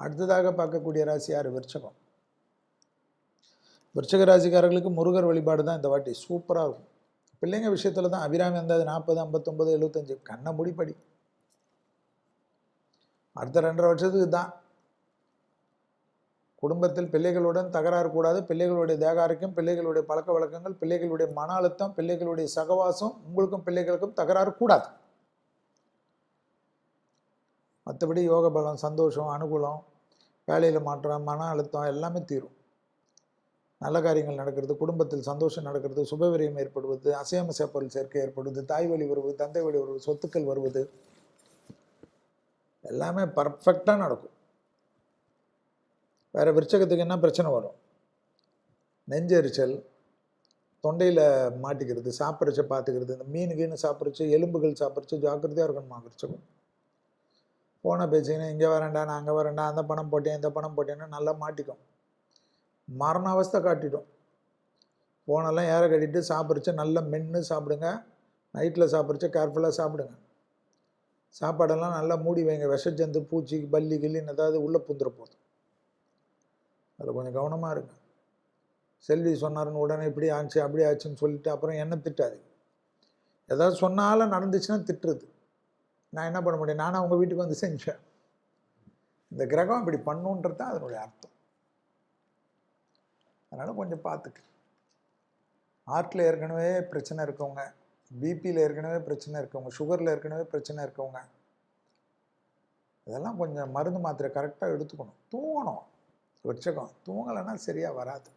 அடுத்ததாக பார்க்கக்கூடிய ராசி யார்? விருச்சகம். விருச்சக ராசிக்காரர்களுக்கு முருகர் வழிபாடு தான் இந்த வாட்டி சூப்பராக இருக்கும். பிள்ளைங்க விஷயத்தில் தான் அபிராமி வந்தது 40, 59, 75 கண்ணை மூடி படி. அடுத்த 2.5 வருஷத்துக்கு தான். குடும்பத்தில் பிள்ளைகளுடன் தகராறு கூடாது. பிள்ளைகளுடைய தேக ஆரோக்கியம், பிள்ளைகளுடைய பழக்க வழக்கங்கள், பிள்ளைகளுடைய மன அழுத்தம், பிள்ளைகளுடைய சகவாசம், உங்களுக்கும் பிள்ளைகளுக்கும் தகராறு கூடாது. மற்றபடி யோக பலம், சந்தோஷம், அனுகூலம், வேலையில் மாற்றம், மன அழுத்தம் எல்லாமே தீரும். நல்ல காரியங்கள் நடக்கிறது, குடும்பத்தில் சந்தோஷம் நடக்கிறது, சுபவிரயம் ஏற்படுவது, அசையமசை பொருள் சேர்க்கை ஏற்படுவது, தாய் வழி வருவது, தந்தை வழி வருவது, சொத்துக்கள் வருவது எல்லாமே பர்ஃபெக்டாக நடக்கும். வேறு விருச்சகத்துக்கு என்ன பிரச்சனை வரும்? நெஞ்செரிச்சல், தொண்டையில் மாட்டிக்கிறது, சாப்பிட்றச்ச பார்த்துக்கிறது, இந்த மீன் சாப்பிட்றச்சு, எலும்புகள் சாப்பிட்றச்சு ஜாக்கிரதையாக இருக்கணுமா விருச்சகம். போன பேச்சுங்கன்னா இங்கே வரேன்டா, நான் அங்கே வரேன்டா, அந்த பணம் போட்டேன் இந்த பணம் போட்டேன்னு நல்லா மாட்டிக்கும். மரண அவஸ்தை காட்டிடும். போனெல்லாம் ஏற கட்டிட்டு சாப்பிட்றச்ச நல்லா மென்று சாப்பிடுங்க. நைட்டில் சாப்பிட்றச்ச கேர்ஃபுல்லாக சாப்பிடுங்க. சாப்பாடெல்லாம் நல்லா மூடி வைங்க. விஷஜந்து, பூச்சி, பல்லி கில்லின்னு ஏதாவது உள்ளே புந்துற போதும். அதில் கொஞ்சம் கவனமாக இருங்க. செல்வி சொன்னாருன்னு உடனே இப்படி ஆச்சு அப்படி ஆச்சுன்னு சொல்லிட்டு அப்புறம் என்ன திட்டாது. ஏதாவது சொன்னாலும் நடந்துச்சுன்னா திட்டுறது. நான் என்ன பண்ண முடியும்? நானும் அவங்க வீட்டுக்கு வந்து செஞ்சேன். இந்த கிரகம் இப்படி பண்ணுன்றது தான் அதனுடைய அர்த்தம். அதனால் கொஞ்சம் பார்த்துக்கு. ஹார்ட்டில் ஏற்கனவே பிரச்சனை இருக்கவங்க, பிபியில் ஏற்கனவே பிரச்சனை இருக்கவங்க, சுகரில் ஏற்கனவே பிரச்சனை இருக்கவங்க, இதெல்லாம் கொஞ்சம் மருந்து மாத்திரை கரெக்டாக எடுத்துக்கணும். தூங்கணும். விருச்சகம் தூங்கலைன்னா சரியாக வராது.